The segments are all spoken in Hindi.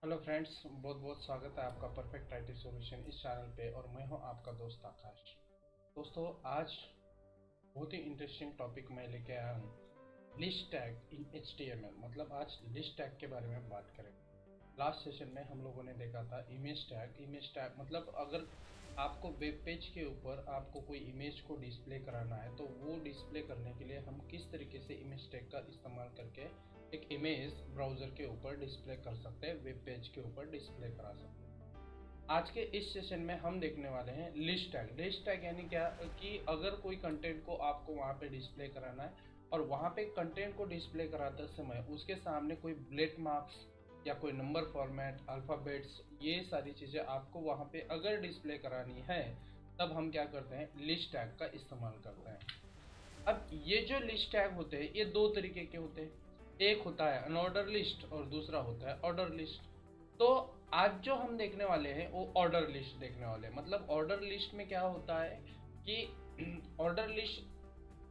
हेलो फ्रेंड्स, बहुत बहुत स्वागत है आपका परफेक्ट आईटी सॉल्यूशन इस चैनल पे। और मैं हूं आपका दोस्त आकाश। दोस्तों, आज बहुत ही इंटरेस्टिंग टॉपिक मैं लेके आया हूं, लिस्ट टैग इन HTML। मतलब आज लिस्ट टैग के बारे में बात करेंगे। लास्ट सेशन में हम लोगों ने देखा था इमेज टैग मतलब अगर आपको वेब पेज के ऊपर आपको कोई इमेज को डिस्प्ले कराना है तो वो डिस्प्ले करने के लिए हम किस तरीके से इमेज टैग का इस्तेमाल करके एक इमेज ब्राउज़र के ऊपर डिस्प्ले कर सकते हैं, वेब पेज के ऊपर डिस्प्ले करा सकते हैं। आज के इस सेशन में हम देखने वाले हैं लिस्ट टैग। लिस्ट टैग यानी क्या कि अगर कोई कंटेंट को आपको वहाँ पे डिस्प्ले कराना है और वहाँ पे कंटेंट को डिस्प्ले कराते समय उसके सामने कोई ब्लैक मार्क्स या कोई नंबर फॉर्मेट, अल्फ़ाबेट्स, ये सारी चीज़ें आपको वहाँ पे अगर डिस्प्ले करानी है तब हम क्या करते हैं, लिस्ट टैग का इस्तेमाल करते हैं। अब ये जो लिस्ट टैग होते हैं ये दो तरीके के होते हैं। एक होता है अनऑर्डर लिस्ट और दूसरा होता है ऑर्डर लिस्ट। तो आज जो हम देखने वाले हैं वो ऑर्डर लिस्ट देखने वाले हैं। मतलब ऑर्डर लिस्ट में क्या होता है कि ऑर्डर लिस्ट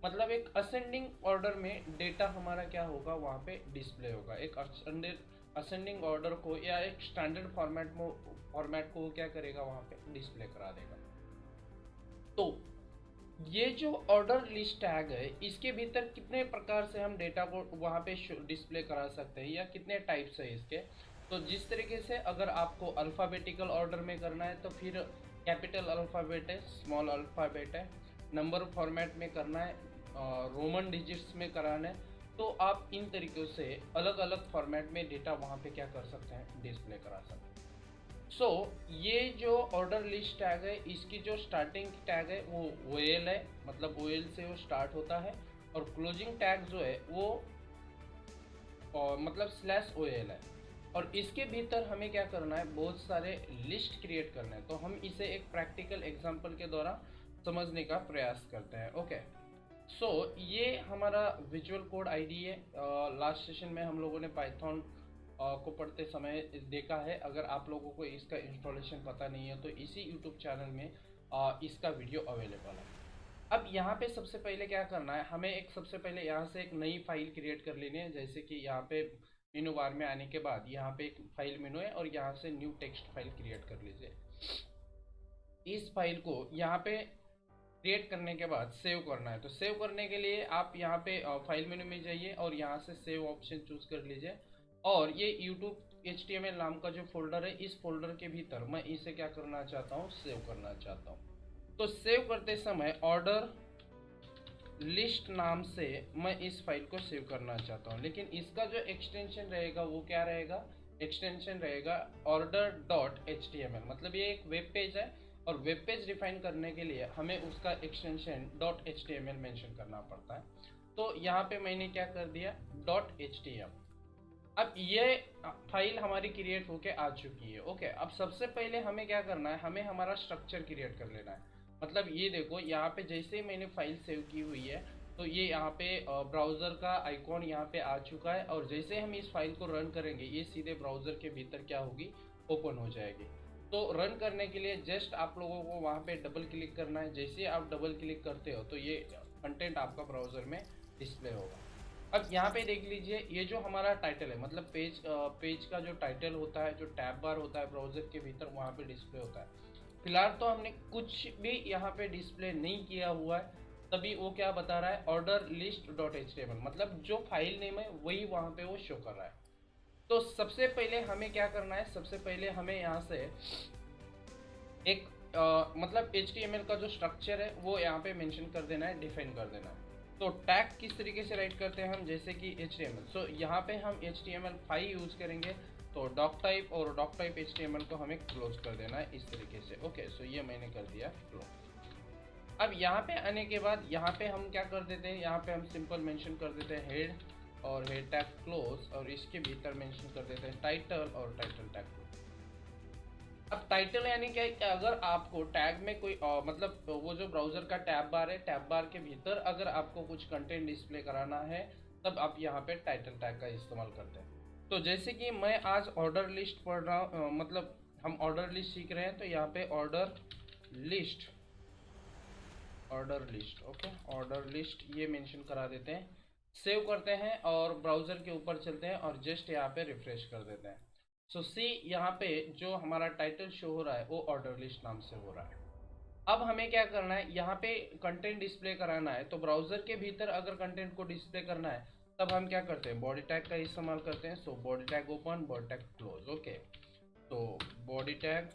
मतलब एक असेंडिंग ऑर्डर में डेटा हमारा क्या होगा, वहाँ पे डिस्प्ले होगा। एक असेंडिंग ऑर्डर को या एक स्टैंडर्ड फॉर्मेट को क्या करेगा, वहाँ पे डिस्प्ले करा देगा। तो ये जो ऑर्डर लिस्ट टैग है इसके भीतर कितने प्रकार से हम डेटा को वहाँ पे डिस्प्ले करा सकते हैं या कितने टाइप्स है इसके। तो जिस तरीके से अगर आपको अल्फ़ाबेटिकल ऑर्डर में करना है तो फिर कैपिटल अल्फ़ाबेट है, स्मॉल अल्फ़ाबेट है। नंबर फॉर्मेट में करना है, रोमन डिजिट्स में कराना है। तो आप इन तरीक़ों से अलग अलग फॉर्मेट में डेटा वहाँ पे क्या कर सकते हैं, डिस्प्ले करा सकते हैं। ये जो ऑर्डर लिस्ट टैग है इसकी जो स्टार्टिंग टैग है वो OL है, मतलब OL से वो स्टार्ट होता है। और क्लोजिंग टैग जो है वो मतलब /OL है। और इसके भीतर हमें क्या करना है, बहुत सारे लिस्ट क्रिएट करने हैं। तो हम इसे एक प्रैक्टिकल एग्जांपल के द्वारा समझने का प्रयास करते हैं। ओके, ये हमारा विजुअल कोड आईडी है। लास्ट सेशन में हम लोगों ने पाइथन को पढ़ते समय देखा है। अगर आप लोगों को इसका इंस्टॉलेशन पता नहीं है तो इसी यूट्यूब चैनल में इसका वीडियो अवेलेबल है। अब यहाँ पे सबसे पहले क्या करना है, हमें एक सबसे पहले यहाँ से एक नई फाइल क्रिएट कर लेनी है। जैसे कि यहाँ पे मेनू बार में आने के बाद यहाँ पे एक फाइल मेनू है और यहाँ से न्यू टेक्स्ट फाइल क्रिएट कर लीजिए। इस फाइल को यहाँ पे क्रिएट करने के बाद सेव करना है। तो सेव करने के लिए आप यहाँ पे फाइल मेनू में जाइए और यहाँ से सेव ऑप्शन चूज कर लीजिए। और ये YouTube HTML नाम का जो फोल्डर है, इस फोल्डर के भीतर मैं इसे क्या करना चाहता हूँ, सेव करना चाहता हूँ। तो सेव करते समय ऑर्डर लिस्ट नाम से मैं इस फाइल को सेव करना चाहता हूँ। लेकिन इसका जो एक्सटेंशन रहेगा वो क्या रहेगा, एक्सटेंशन रहेगा order.html। मतलब ये एक वेब पेज है और वेब पेज डिफाइन करने के लिए हमें उसका एक्सटेंशन .html मेंशन करना पड़ता है। तो यहाँ पे मैंने क्या कर दिया, .html। अब ये फाइल हमारी क्रिएट होके आ चुकी है। ओके, अब सबसे पहले हमें क्या करना है, हमें हमारा स्ट्रक्चर क्रिएट कर लेना है। मतलब ये देखो, यहाँ पे जैसे ही मैंने फाइल सेव की हुई है तो ये यहाँ पे ब्राउज़र का आइकॉन यहाँ पे आ चुका है। और जैसे हम इस फाइल को रन करेंगे ये सीधे ब्राउज़र के भीतर क्या होगी, ओपन हो जाएगी। तो रन करने के लिए जस्ट आप लोगों को वहाँ पे डबल क्लिक करना है। जैसे आप डबल क्लिक करते हो तो ये कंटेंट आपका ब्राउज़र में डिस्प्ले होगा। अब यहाँ पे देख लीजिए, ये जो हमारा टाइटल है, मतलब पेज का जो टाइटल होता है, जो टैब बार होता है ब्राउज़र के भीतर, वहाँ पे डिस्प्ले होता है। फिलहाल तो हमने कुछ भी यहाँ पे डिस्प्ले नहीं किया हुआ है, तभी वो क्या बता रहा है, ऑर्डर लिस्ट .html। मतलब जो फाइल नेम है वही वहाँ पे वो शो कर रहा है। तो सबसे पहले हमें क्या करना है, सबसे पहले हमें यहाँ से एक मतलब HTML का जो स्ट्रक्चर है वो यहाँ पे मेंशन कर देना है, डिफाइन कर देना है। तो टैग किस तरीके से राइट करते हैं हम, जैसे कि HTML। यहाँ पे हम HTML5 यूज करेंगे। तो डॉक टाइप और डॉक टाइप HTML को हमें क्लोज कर देना है इस तरीके से। ओके, ये मैंने कर दिया क्लोज। अब यहाँ पे आने के बाद यहाँ पे हम क्या कर देते हैं, यहाँ पे हम सिंपल मेंशन कर देते हैं हेड और हेड टैग क्लोज। और इसके भीतर मेंशन कर देते हैं टाइटल और टाइटल टैग क्लोज। अब टाइटल यानी क्या है कि अगर आपको टैग में कोई मतलब वो जो ब्राउज़र का टैब बार है, टैब बार के भीतर अगर आपको कुछ कंटेंट डिस्प्ले कराना है तब आप यहाँ पे टाइटल टैग का इस्तेमाल करते हैं। तो जैसे कि मैं आज ऑर्डर लिस्ट पढ़ रहा हूँ, मतलब हम ऑर्डर लिस्ट सीख रहे हैं। तो यहाँ पे order list okay, order list ये मेंशन करा देते हैं। सेव करते हैं और ब्राउज़र के ऊपर चलते हैं और जस्ट यहाँ पे रिफ्रेश कर देते हैं। सो सी यहाँ पे जो हमारा टाइटल शो हो रहा है वो ऑर्डर लिस्ट नाम से हो रहा है। अब हमें क्या करना है, यहाँ पे कंटेंट डिस्प्ले कराना है, तो ब्राउजर के भीतर अगर कंटेंट को डिस्प्ले करना है तब हम क्या करते हैं, बॉडी टैग का इस्तेमाल करते हैं। So body tag open, body tag close. Okay, तो body tag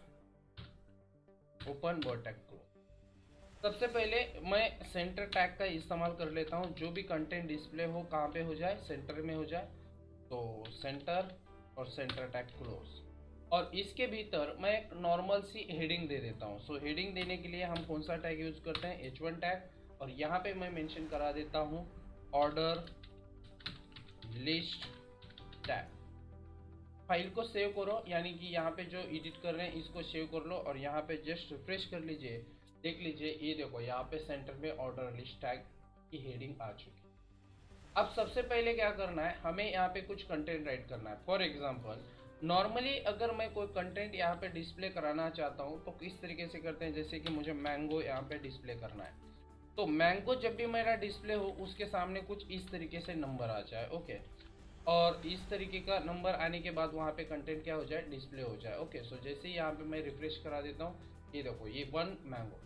open, body tag close. सबसे पहले मैं सेंटर टैग का इस्तेमाल कर लेता हूँ, जो भी कंटेंट डिस्प्ले हो कहाँ पे हो जाए, सेंटर में हो जाए। तो सेंटर और सेंटर टैग क्लोज, और इसके भीतर मैं एक नॉर्मल सी हेडिंग दे देता हूँ। सो हेडिंग देने के लिए हम कौन सा टैग यूज करते हैं, H1 टैग, और यहाँ पे मैं मेंशन करा देता हूँ ऑर्डर लिस्ट टैग। फाइल को सेव करो, यानी कि यहाँ पे जो एडिट कर रहे हैं इसको सेव कर लो, और यहाँ पे जस्ट रिफ्रेश कर लीजिए, देख लीजिए ये देखो यहाँ पे सेंटर में ऑर्डर लिस्ट टैग की हेडिंग आ चुकी है। अब सबसे पहले क्या करना है, हमें यहाँ पे कुछ कंटेंट राइट करना है। फॉर एग्जांपल, नॉर्मली अगर मैं कोई कंटेंट यहाँ पे डिस्प्ले कराना चाहता हूँ तो किस तरीके से करते हैं, जैसे कि मुझे मैंगो यहाँ पे डिस्प्ले करना है, तो मैंगो जब भी मेरा डिस्प्ले हो उसके सामने कुछ इस तरीके से नंबर आ जाए। ओके, और इस तरीके का नंबर आने के बाद वहाँ पे कंटेंट क्या हो जाए, डिस्प्ले हो जाए। ओके, सो जैसे ही यहाँ पे मैं रिफ्रेश करा देता हूँ, ये देखो ये 1 मैंगो,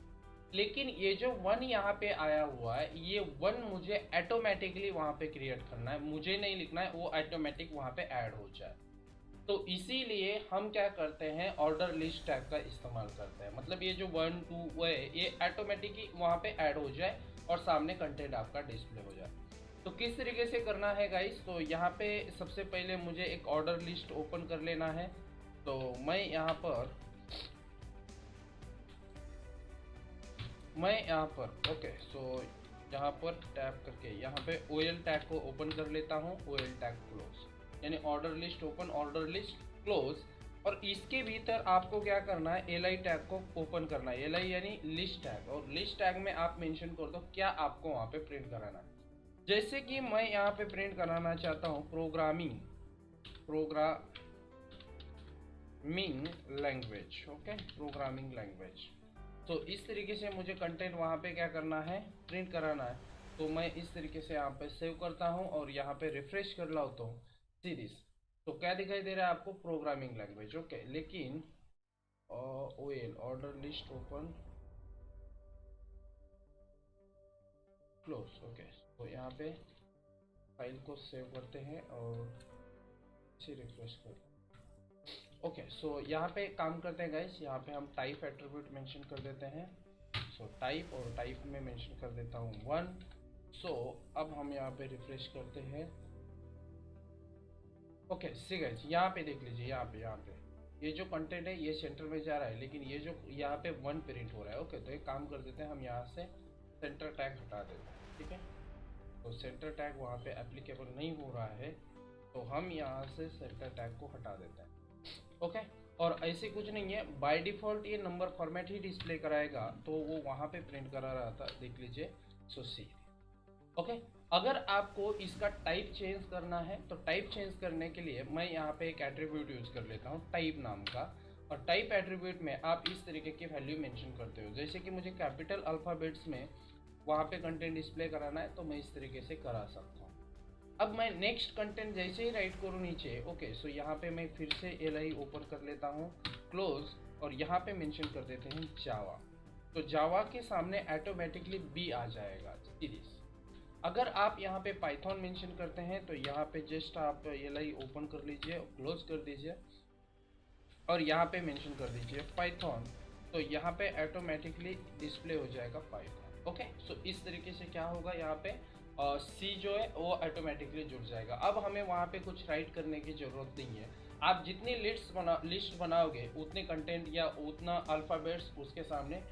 लेकिन ये जो 1 यहाँ पे आया हुआ है, ये 1 मुझे ऑटोमेटिकली वहाँ पे क्रिएट करना है, मुझे नहीं लिखना है, वो ऑटोमेटिक वहाँ पे ऐड हो जाए। तो इसीलिए हम क्या करते हैं, ऑर्डर लिस्ट टैग का इस्तेमाल करते हैं। मतलब ये जो 1 2 है ये ऑटोमेटिकली वहाँ पे ऐड हो जाए और सामने कंटेंट आपका डिस्प्ले हो जाए। तो किस तरीके से करना है गाइस, तो यहाँ पे सबसे पहले मुझे एक ऑर्डर लिस्ट ओपन कर लेना है। तो मैं यहाँ पर ओके, सो यहाँ पर टैप करके यहाँ पे OL टैग को ओपन कर लेता हूँ, OL टैग क्लोज, यानी order list open, order list close. और इसके भीतर आपको क्या करना है, LI टैग को ओपन करना है, LI यानी लिस्ट टैग, और लिस्ट टैग में आप मेंशन कर दो क्या आपको वहाँ पे प्रिंट कराना है। जैसे कि मैं यहाँ पे प्रिंट कराना चाहता हूँ programming language. Okay, programming language. तो इस तरीके से मुझे कंटेंट वहाँ पे क्या करना है, प्रिंट कराना है। तो मैं इस तरीके से यहाँ पे सेव करता हूँ और यहाँ पे रिफ्रेश कर लाता हूँ सीरीज। तो क्या दिखाई दे रहा है आपको, प्रोग्रामिंग लैंग्वेज। ओके, लेकिन OL order list open close. Okay, तो यहाँ पे फाइल को सेव करते हैं और इसे रिफ्रेश करते हैं। ओके, सो यहाँ पे काम करते हैं गाइस, यहाँ पे हम टाइप एट्रीब्यूट मेंशन कर देते हैं। सो टाइप, और टाइप में मेंशन कर देता हूँ 1। सो अब हम यहाँ पे रिफ्रेश करते हैं। ओके सी गाइस, यहाँ पे देख लीजिए, यहाँ पे ये जो कंटेंट है ये सेंटर में जा रहा है, लेकिन ये जो यहाँ पे 1 प्रिंट हो रहा है। ओके, तो एक काम कर देते हैं, हम यहाँ से सेंटर टैग हटा देते हैं। ठीक है, तो सेंटर टैग वहाँ पे एप्लीकेबल नहीं हो रहा है, तो हम यहाँ से सेंटर टैग को हटा देते हैं। ओके, और ऐसे कुछ नहीं है, बाय डिफ़ॉल्ट ये नंबर फॉर्मेट ही डिस्प्ले कराएगा, तो वो वहाँ पे प्रिंट करा रहा था, देख लीजिए। सो सी ओके, अगर आपको इसका टाइप चेंज करना है तो टाइप चेंज करने के लिए मैं यहाँ पे एक एट्रीब्यूट यूज़ कर लेता हूँ टाइप नाम का, और टाइप एट्रीब्यूट में आप इस तरीके की वैल्यू मेंशन करते हो। जैसे कि मुझे कैपिटल अल्फ़ाबेट्स में वहाँ पे कंटेंट डिस्प्ले कराना है, तो मैं इस तरीके से करा सकता हूँ। अब मैं नेक्स्ट कंटेंट जैसे ही राइट करूँ नीचे, ओके, सो यहाँ पे मैं फिर से LI ओपन कर लेता हूँ, क्लोज, और यहाँ पे मेंशन कर देते हैं जावा। तो जावा के सामने ऑटोमेटिकली B आ जाएगा सीरीज। अगर आप यहाँ पे पाइथन मेंशन करते हैं तो यहाँ पे जस्ट आप LI ओपन कर लीजिए, क्लोज कर दीजिए, और यहाँ पे मेंशन कर दीजिए पाइथन, तो यहाँ पे ऑटोमेटिकली डिस्प्ले हो जाएगा पाइथन। ओके, सो इस तरीके से क्या होगा, यहाँ पे C जो है वो ऑटोमेटिकली जुड़ जाएगा। अब हमें वहाँ पे कुछ राइट करने की ज़रूरत नहीं है। आप जितनी लिस्ट बनाओगे उतने कंटेंट या उतना अल्फ़ाबेट्स उसके सामने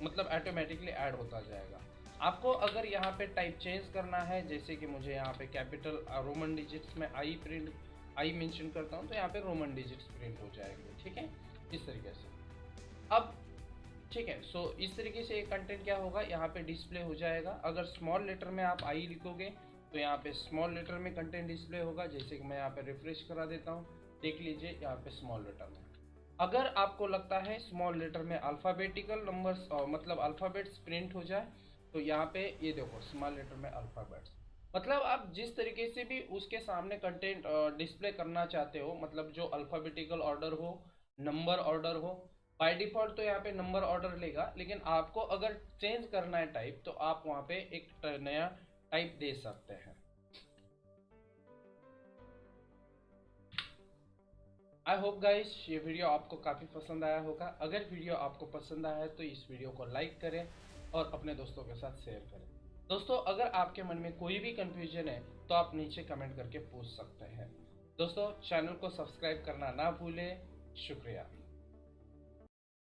मतलब ऑटोमेटिकली ऐड होता जाएगा। आपको अगर यहाँ पे टाइप चेंज करना है, जैसे कि मुझे यहाँ पे कैपिटल रोमन डिजिट्स में आई मेंशन करता हूँ, तो यहाँ पे रोमन डिजिट्स प्रिंट हो जाएंगे। ठीक है, इस तरीके से। अब ठीक है, सो इस तरीके से एक कंटेंट क्या होगा, यहाँ पे डिस्प्ले हो जाएगा। अगर स्मॉल लेटर में आप आई लिखोगे तो यहाँ पे स्मॉल लेटर में कंटेंट डिस्प्ले होगा। जैसे कि मैं यहाँ पे रिफ्रेश करा देता हूँ, देख लीजिए यहाँ पे स्मॉल लेटर में। अगर आपको लगता है स्मॉल लेटर में अल्फ़ाबेटिकल नंबर्स मतलब अल्फ़ाबेट्स प्रिंट हो जाए, तो यहाँ पे ये देखो स्मॉल लेटर में अल्फ़ाबेट्स। मतलब आप जिस तरीके से भी उसके सामने कंटेंट डिस्प्ले करना चाहते हो, मतलब जो अल्फ़ाबेटिकल ऑर्डर हो, नंबर ऑर्डर हो, बाय डिफ़ॉल्ट तो यहाँ पे नंबर ऑर्डर लेगा, लेकिन आपको अगर चेंज करना है टाइप तो आप वहाँ पे एक नया टाइप दे सकते हैं। आई होप गाइस ये वीडियो आपको काफ़ी पसंद आया होगा। अगर वीडियो आपको पसंद आया है तो इस वीडियो को लाइक करें और अपने दोस्तों के साथ शेयर करें। दोस्तों अगर आपके मन में कोई भी कंफ्यूजन है तो आप नीचे कमेंट करके पूछ सकते हैं। दोस्तों चैनल को सब्सक्राइब करना ना भूलें। शुक्रिया।